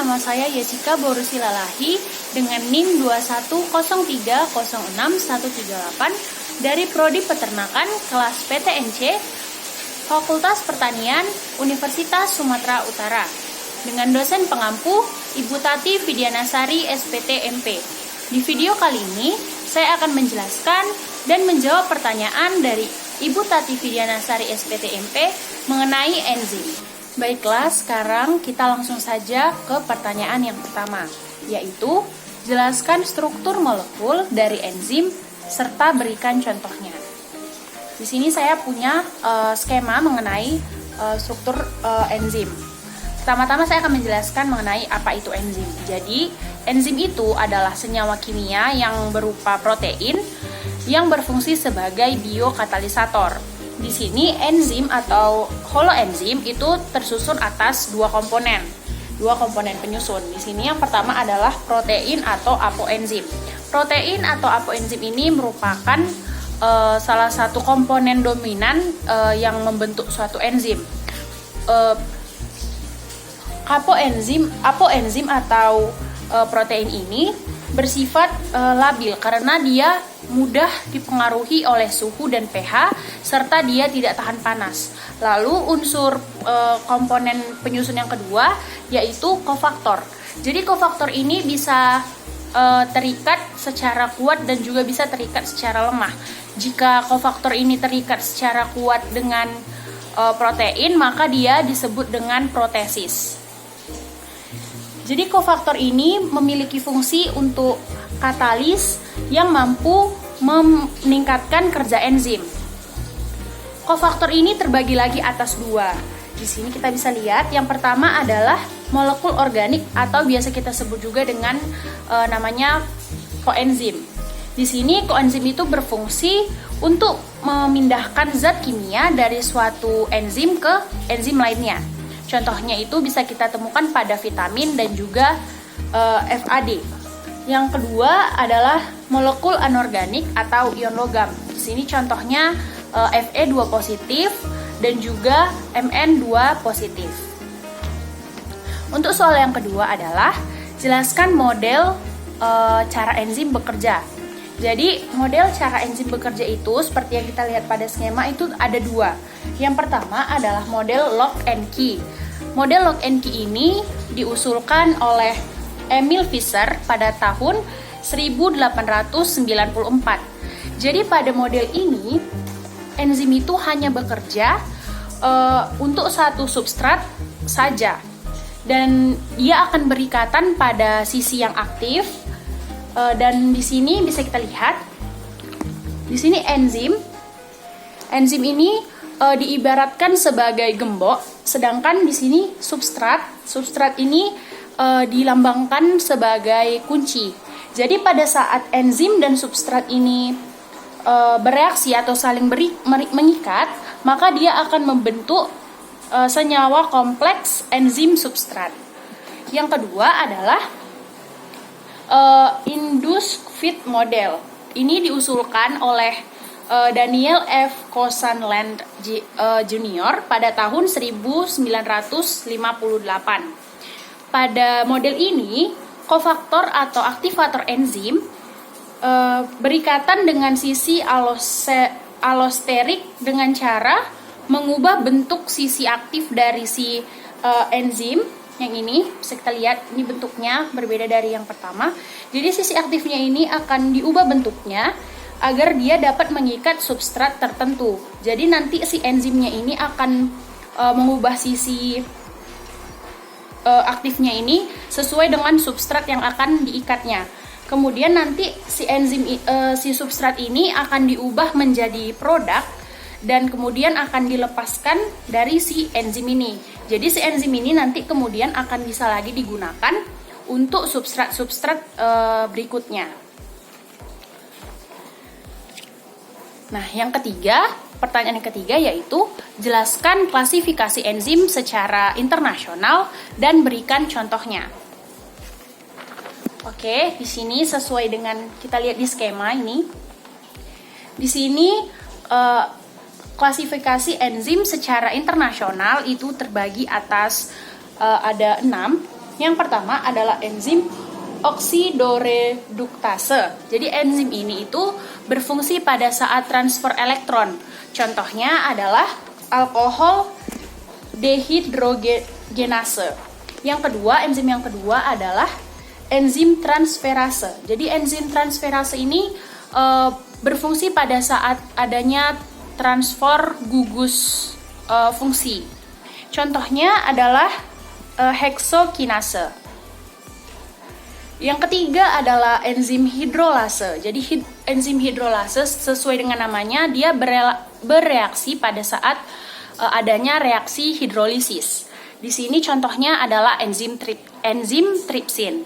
nama saya Jessica Borusilalahi dengan NIM 210306138 dari Prodi Peternakan kelas PTNC Fakultas Pertanian Universitas Sumatera Utara dengan dosen pengampu Ibu Tati Vidianasari SPT MP. Di video kali ini saya akan menjelaskan dan menjawab pertanyaan dari Ibu Tati Vidianasari SPT MP mengenai enzim. Baiklah, sekarang kita langsung saja ke pertanyaan yang pertama, yaitu jelaskan struktur molekul dari enzim serta berikan contohnya. Di sini saya punya skema mengenai struktur enzim. Pertama-tama saya akan menjelaskan mengenai apa itu enzim. Jadi, enzim itu adalah senyawa kimia yang berupa protein yang berfungsi sebagai biokatalisator. Di sini enzim atau holoenzim itu tersusun atas dua komponen penyusun. Di sini yang pertama adalah protein atau apoenzim. Protein atau apoenzim ini merupakan salah satu komponen dominan yang membentuk suatu enzim. Apoenzim atau protein ini bersifat labil karena dia mudah dipengaruhi oleh suhu dan pH serta dia tidak tahan panas. Lalu unsur komponen penyusun yang kedua yaitu kofaktor. Jadi kofaktor ini bisa terikat secara kuat dan juga bisa terikat secara lemah. Jika kofaktor ini terikat secara kuat dengan protein, maka dia disebut dengan protesis. Jadi kofaktor ini memiliki fungsi untuk katalis yang mampu meningkatkan kerja enzim. Kofaktor ini terbagi lagi atas dua. Di sini kita bisa lihat yang pertama adalah molekul organik atau biasa kita sebut juga dengan namanya koenzim. Di sini koenzim itu berfungsi untuk memindahkan zat kimia dari suatu enzim ke enzim lainnya. Contohnya itu bisa kita temukan pada vitamin dan juga FAD. Yang kedua adalah molekul anorganik atau ion logam. Di sini contohnya Fe2 positif dan juga Mn2 positif. Untuk soal yang kedua adalah jelaskan model cara enzim bekerja. Jadi model cara enzim bekerja itu seperti yang kita lihat pada skema itu ada dua. Yang pertama adalah model lock and key. Model lock and key ini diusulkan oleh Emil Fischer pada tahun 1894. Jadi pada model ini enzim itu hanya bekerja untuk satu substrat saja dan dia akan berikatan pada sisi yang aktif. Dan di sini bisa kita lihat, di sini enzim ini diibaratkan sebagai gembok, sedangkan di sini substrat ini dilambangkan sebagai kunci. Jadi pada saat enzim dan substrat ini bereaksi atau saling mengikat, maka dia akan membentuk senyawa kompleks enzim substrat. Yang kedua adalah induced feed model. Ini diusulkan oleh Daniel F. Kosanland Jr. pada tahun 1958. Pada model ini, kofaktor atau aktivator enzim berikatan dengan sisi allosterik dengan cara mengubah bentuk sisi aktif dari si enzim. Yang ini bisa kita lihat, ini bentuknya berbeda dari yang pertama. Jadi sisi aktifnya ini akan diubah bentuknya agar dia dapat mengikat substrat tertentu. Jadi nanti si enzimnya ini akan mengubah sisi aktifnya ini sesuai dengan substrat yang akan diikatnya. Kemudian nanti si substrat ini akan diubah menjadi produk dan kemudian akan dilepaskan dari si enzim ini. Jadi si enzim ini nanti kemudian akan bisa lagi digunakan untuk substrat-substrat berikutnya. Nah, pertanyaan yang ketiga yaitu jelaskan klasifikasi enzim secara internasional dan berikan contohnya. Oke, di sini sesuai dengan kita lihat di skema ini. Di sini klasifikasi enzim secara internasional itu terbagi atas ada 6. Yang pertama adalah enzim oksidoreduktase. Jadi enzim ini itu berfungsi pada saat transfer elektron. Contohnya adalah alkohol dehidrogenase. Enzim yang kedua adalah enzim transferase. Jadi enzim transferase ini berfungsi pada saat adanya transfer gugus fungsi. Contohnya adalah heksokinase. Yang ketiga adalah enzim hidrolase. Jadi enzim hidrolase sesuai dengan namanya, dia bereaksi pada saat adanya reaksi hidrolisis. Di sini contohnya adalah enzim tripsin.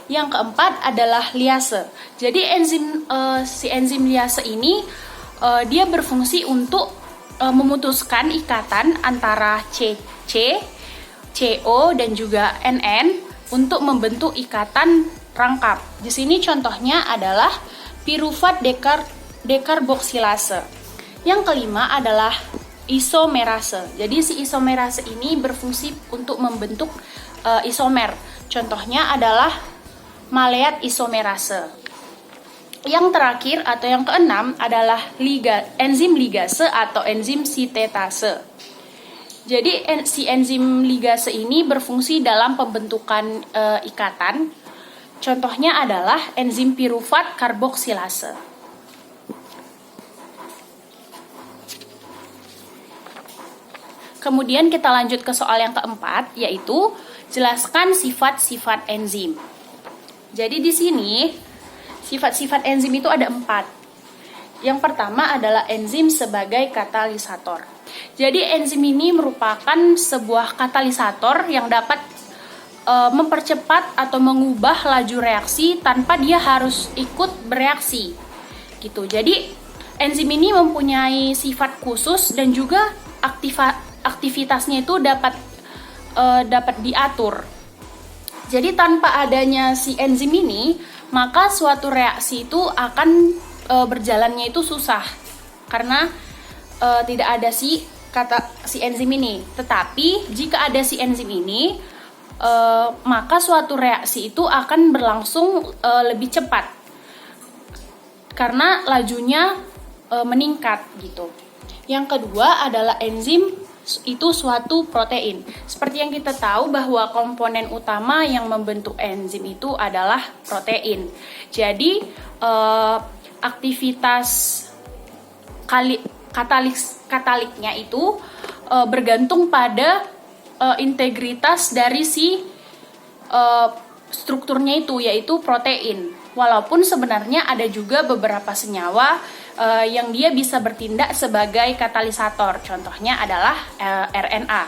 Yang keempat adalah liase. Jadi si enzim liase ini dia berfungsi untuk memutuskan ikatan antara CC, CO dan juga NN untuk membentuk ikatan rangkap. Di sini contohnya adalah pirufat dekarboksilase. Yang kelima adalah isomerase. Jadi si isomerase ini berfungsi untuk membentuk isomer. Contohnya adalah maleat isomerase. Yang terakhir atau yang keenam adalah enzim ligase atau enzim sintetase. Jadi si enzim ligase ini berfungsi dalam pembentukan ikatan. Contohnya adalah enzim pirufat karboksilase. Kemudian kita lanjut ke soal yang keempat, yaitu jelaskan sifat-sifat enzim. Jadi di sini sifat-sifat enzim itu ada 4. Yang pertama adalah enzim sebagai katalisator. Jadi enzim ini merupakan sebuah katalisator yang dapat mempercepat atau mengubah laju reaksi tanpa dia harus ikut bereaksi. Gitu. Jadi enzim ini mempunyai sifat khusus dan juga aktivitasnya itu dapat diatur. Jadi tanpa adanya si enzim ini, maka suatu reaksi itu akan berjalannya itu susah karena tidak ada si enzim ini. Tetapi jika ada si enzim ini, maka suatu reaksi itu akan berlangsung lebih cepat karena lajunya meningkat gitu. Yang kedua adalah enzim itu suatu protein. Seperti yang kita tahu bahwa komponen utama yang membentuk enzim itu adalah protein. Jadi aktivitas kataliknya itu bergantung pada integritas dari si strukturnya itu, yaitu protein. Walaupun sebenarnya ada juga beberapa senyawa yang dia bisa bertindak sebagai katalisator. Contohnya adalah RNA.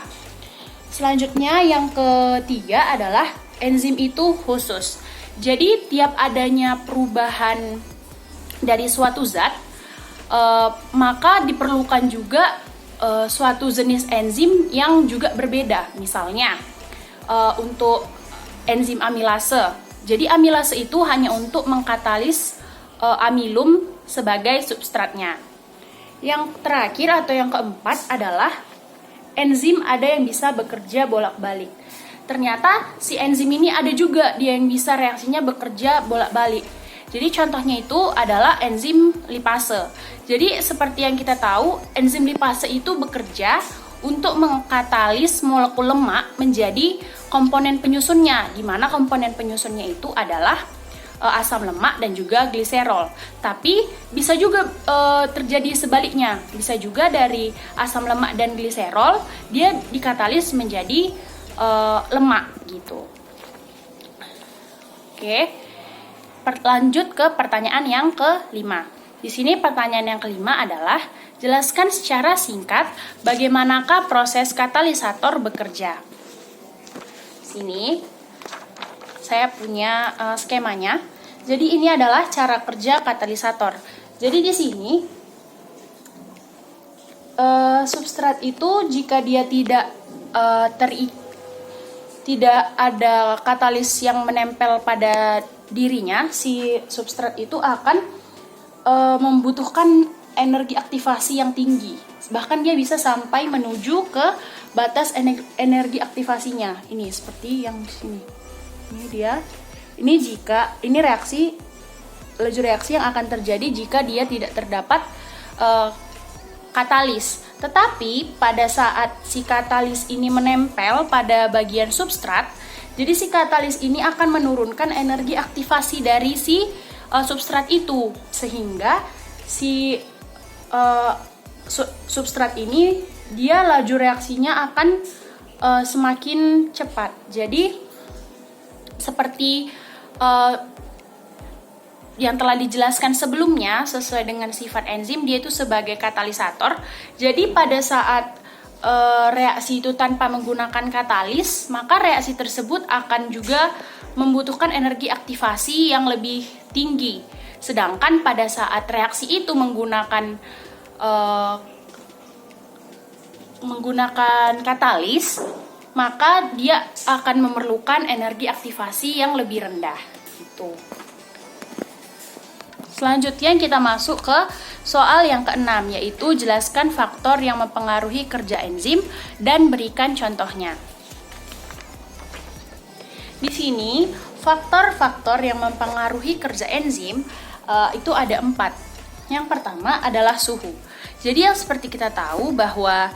Selanjutnya yang ketiga adalah enzim itu khusus. Jadi tiap adanya perubahan dari suatu zat, maka diperlukan juga suatu jenis enzim yang juga berbeda. Misalnya untuk enzim amilase. Jadi amilase itu hanya untuk mengkatalis amilum sebagai substratnya. Yang terakhir atau yang keempat adalah enzim ada yang bisa bekerja bolak-balik. Ternyata si enzim ini ada juga dia yang bisa reaksinya bekerja bolak-balik. Jadi contohnya itu adalah enzim lipase. Jadi seperti yang kita tahu, enzim lipase itu bekerja untuk mengkatalis molekul lemak menjadi komponen penyusunnya, di mana komponen penyusunnya itu adalah asam lemak dan juga gliserol. Tapi bisa juga terjadi sebaliknya. Bisa juga dari asam lemak dan gliserol dia dikatalis menjadi lemak gitu. Oke. Lanjut ke pertanyaan yang kelima. Di sini pertanyaan yang kelima adalah jelaskan secara singkat bagaimanakah proses katalisator bekerja. Sini saya punya skemanya. Jadi ini adalah cara kerja katalisator. Jadi di sini substrat itu jika dia tidak ada katalis yang menempel pada dirinya, si substrat itu akan membutuhkan energi aktivasi yang tinggi. Bahkan dia bisa sampai menuju ke batas energi aktivasinya. Ini seperti yang di sini. Ini dia. Ini laju reaksi yang akan terjadi jika dia tidak terdapat katalis. Tetapi pada saat si katalis ini menempel pada bagian substrat, jadi si katalis ini akan menurunkan energi aktivasi dari si substrat itu, sehingga si substrat ini dia laju reaksinya akan semakin cepat. Jadi seperti yang telah dijelaskan sebelumnya, sesuai dengan sifat enzim, dia itu sebagai katalisator. Jadi pada saat reaksi itu tanpa menggunakan katalis, maka reaksi tersebut akan juga membutuhkan energi aktivasi yang lebih tinggi. Sedangkan pada saat reaksi itu menggunakan katalis, maka dia akan memerlukan energi aktivasi yang lebih rendah. Gitu. Selanjutnya kita masuk ke soal yang keenam, yaitu jelaskan faktor yang mempengaruhi kerja enzim dan berikan contohnya. Di sini faktor-faktor yang mempengaruhi kerja enzim itu ada 4. Yang pertama adalah suhu. Jadi yang seperti kita tahu bahwa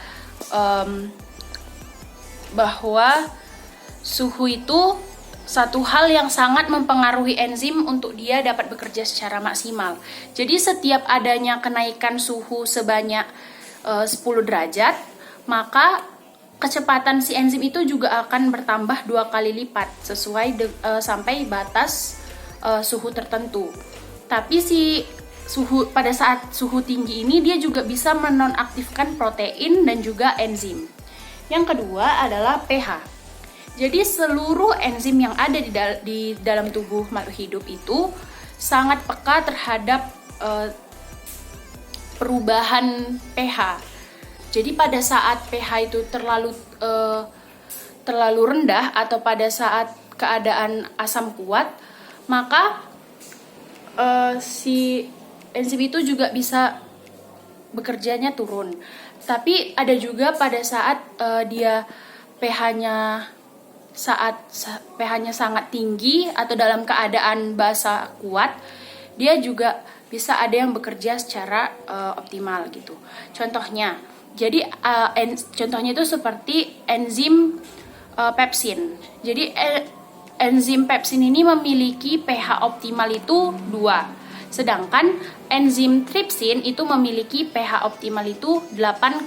suhu itu satu hal yang sangat mempengaruhi enzim untuk dia dapat bekerja secara maksimal. Jadi setiap adanya kenaikan suhu sebanyak 10 derajat, maka kecepatan si enzim itu juga akan bertambah 2 kali lipat sesuai sampai batas suhu tertentu. Tapi pada saat suhu tinggi ini dia juga bisa menonaktifkan protein dan juga enzim. Yang kedua adalah pH. Jadi seluruh enzim yang ada di dalam tubuh makhluk hidup itu sangat peka terhadap perubahan pH. Jadi pada saat pH itu terlalu rendah atau pada saat keadaan asam kuat, maka si enzim itu juga bisa bekerjanya turun. Tapi ada juga pada saat dia pH-nya sangat tinggi atau dalam keadaan basa kuat, dia juga bisa ada yang bekerja secara optimal gitu. Contohnya itu seperti enzim pepsin. Jadi enzim pepsin ini memiliki pH optimal itu 2. Sedangkan enzim tripsin itu memiliki pH optimal itu 8,5.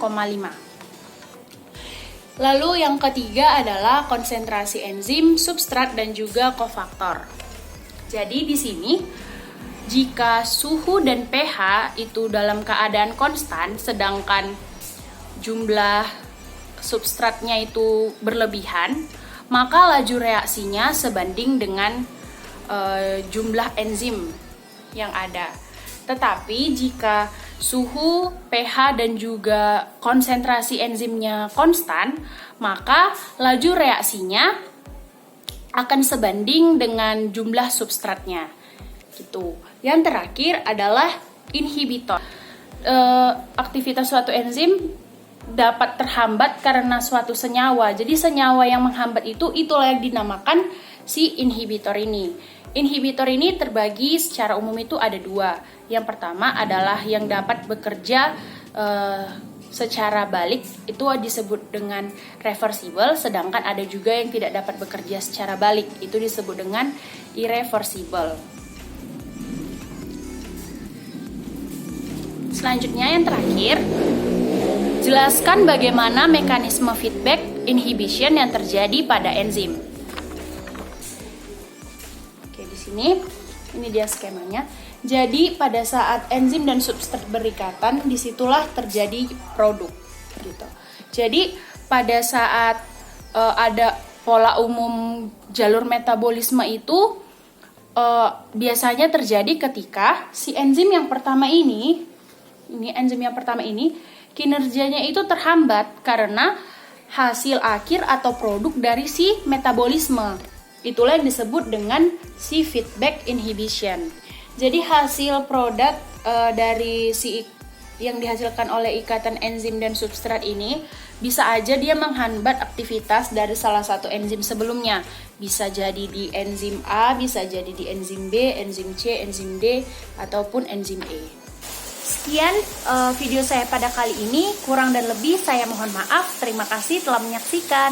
Lalu yang ketiga adalah konsentrasi enzim, substrat, dan juga kofaktor. Jadi di sini jika suhu dan pH itu dalam keadaan konstan, sedangkan jumlah substratnya itu berlebihan, maka laju reaksinya sebanding dengan jumlah enzim yang ada. Tetapi jika suhu, pH, dan juga konsentrasi enzimnya konstan, maka laju reaksinya akan sebanding dengan jumlah substratnya. Gitu. Yang terakhir adalah inhibitor. Aktivitas suatu enzim dapat terhambat karena suatu senyawa. Jadi senyawa yang menghambat itulah yang dinamakan si inhibitor ini. Inhibitor ini terbagi secara umum itu ada 2. Yang pertama adalah yang dapat bekerja secara balik, itu disebut dengan reversible. Sedangkan ada juga yang tidak dapat bekerja secara balik, itu disebut dengan irreversible. Selanjutnya yang terakhir, jelaskan bagaimana mekanisme feedback inhibition yang terjadi pada enzim. Ini dia skemanya. Jadi pada saat enzim dan substrat berikatan, disitulah terjadi produk, gitu. Jadi pada saat ada pola umum jalur metabolisme itu biasanya terjadi ketika si enzim yang pertama ini kinerjanya itu terhambat karena hasil akhir atau produk dari si metabolisme. Itulah yang disebut dengan si feedback inhibition. Jadi hasil produk dari yang dihasilkan oleh ikatan enzim dan substrat ini bisa aja dia menghambat aktivitas dari salah satu enzim sebelumnya. Bisa jadi di enzim A, bisa jadi di enzim B, enzim C, enzim D, ataupun enzim E. Sekian video saya pada kali ini, kurang dan lebih saya mohon maaf. Terima kasih telah menyaksikan.